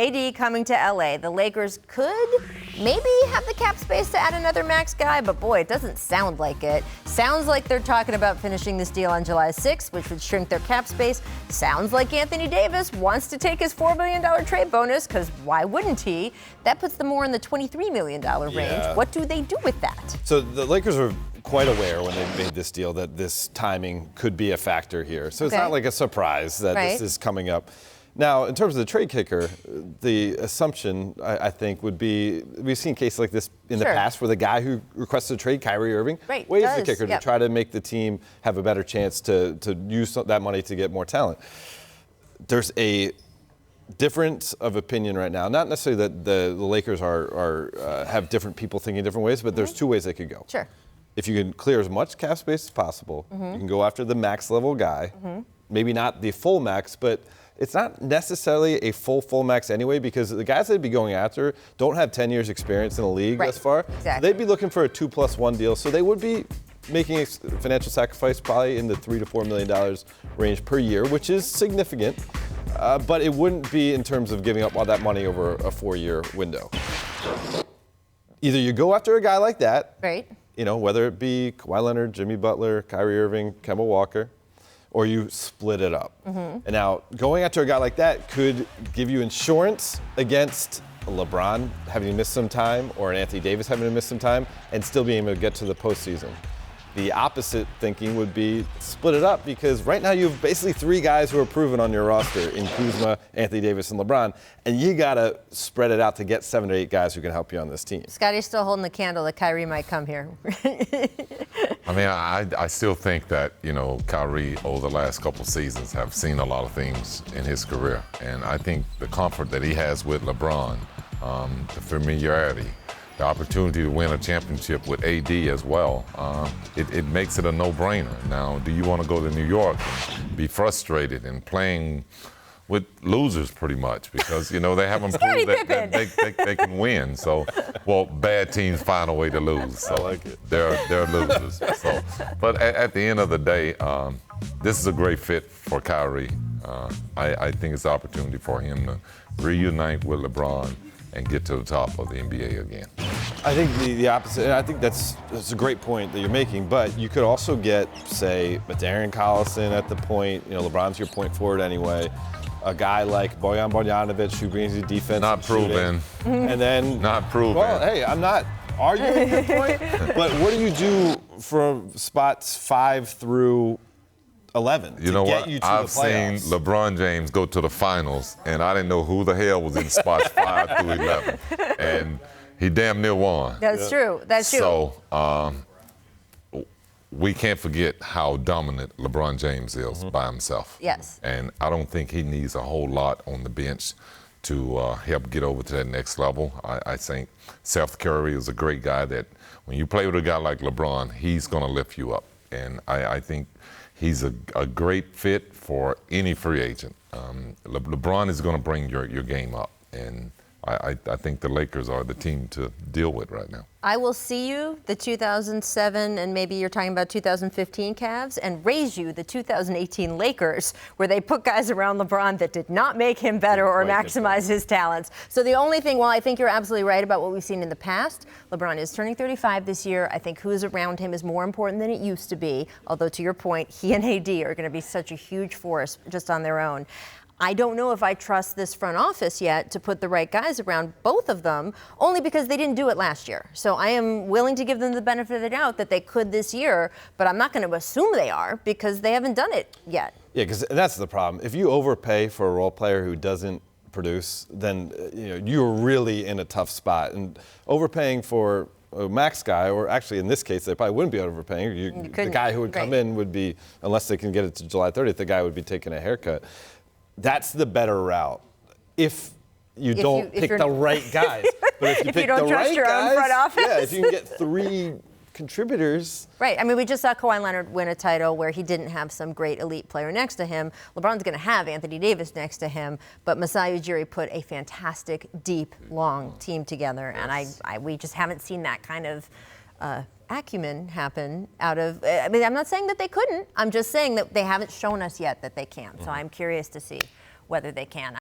AD coming to LA. The Lakers could maybe have the cap space to add another max guy, but boy, it doesn't sound like it. Sounds like they're talking about finishing this deal on July 6th, which would shrink their cap space. Sounds like Anthony Davis wants to take his $4 million trade bonus, because why wouldn't he? That puts them more in the $23 million range. Yeah. What do they do with that? So the Lakers were quite aware when they made this deal that this timing could be a factor here. So it's not like a surprise that this is coming up. Now, in terms of the trade kicker, the assumption, I think, would be we've seen cases like this in the past where the guy who requested a trade, Kyrie Irving, waives the kicker to try to make the team have a better chance to use that money to get more talent. There's a difference of opinion right now. Not necessarily that the Lakers are have different people thinking different ways, but there's two ways they could go. Sure. If you can clear as much cap space as possible, you can go after the max level guy. Maybe not the full max, but it's not necessarily a full max anyway, because the guys they'd be going after don't have 10 years experience in the league thus far. Exactly. So they'd be looking for a 2+1 deal. So they would be making a financial sacrifice probably in the $3 to $4 million range per year, which is significant. But it wouldn't be in terms of giving up all that money over a 4-year window. Either you go after a guy like that, you know, whether it be Kawhi Leonard, Jimmy Butler, Kyrie Irving, Kemba Walker, or you split it up. And now going after a guy like that could give you insurance against LeBron having to miss some time or an Anthony Davis having to miss some time and still being able to get to the postseason. The opposite thinking would be split it up, because right now you have basically 3 guys who are proven on your roster in Kuzma, Anthony Davis, and LeBron, and you got to spread it out to get 7 to 8 guys who can help you on this team. Scottie's still holding the candle that Kyrie might come here. I mean, I still think that, you know, Kyrie over the last couple seasons have seen a lot of things in his career, and I think the comfort that he has with LeBron, the familiarity, the opportunity to win a championship with AD as well, it makes it a no-brainer. Now, do you want to go to New York and be frustrated and playing with losers pretty much, because, you know, they haven't proved that they can win. So, well, bad teams find a way to lose. So I like it. They're losers. So, but at the end of the day, this is a great fit for Kyrie. I think it's an opportunity for him to reunite with LeBron and get to the top of the NBA again. I think the opposite, and I think that's a great point that you're making, but you could also get, say, Darren Collison at the point, you know, LeBron's your point forward anyway, a guy like Bojan Bogdanovic who brings you defense. Not proven. And then. Not proven. Well, hey, I'm not arguing your point, but what do you do from spots 5 through 11 you know get what? you to I've the playoffs? seen LeBron James go to the finals, and I didn't know who the hell was in spots 5 through 11. And he damn near won. That's true. That's true. So we can't forget how dominant LeBron James is by himself. Yes. And I don't think he needs a whole lot on the bench to help get over to that next level. I think Seth Curry is a great guy that when you play with a guy like LeBron, he's going to lift you up. And I think he's a great fit for any free agent. LeBron is going to bring your game up, and I think the Lakers are the team to deal with right now. I will see you the 2007, and maybe you're talking about 2015 Cavs, and raise you the 2018 Lakers, where they put guys around LeBron that did not make him better or maximize his talents. So the only thing, while I think you're absolutely right about what we've seen in the past, LeBron is turning 35 this year. I think who's around him is more important than it used to be, although to your point, he and AD are going to be such a huge force just on their own. I don't know if I trust this front office yet to put the right guys around both of them, only because they didn't do it last year. So I am willing to give them the benefit of the doubt that they could this year, but I'm not going to assume they are, because they haven't done it yet. Yeah, because that's the problem. If you overpay for a role player who doesn't produce, then you're really in a tough spot. And overpaying for a max guy, or actually in this case, they probably wouldn't be overpaying. The guy who would come in would be, unless they can get it to July 30th, the guy would be taking a haircut. That's the better route if you don't pick the right guys. But if you pick the right guys, front office. Yeah, if you can get 3 contributors. Right. I mean, we just saw Kawhi Leonard win a title where he didn't have some great elite player next to him. LeBron's going to have Anthony Davis next to him, but Masai Ujiri put a fantastic, deep, long team together, and we just haven't seen that kind of acumen happen out of, I mean, I'm not saying that they couldn't. I'm just saying that they haven't shown us yet that they can. So I'm curious to see whether they can.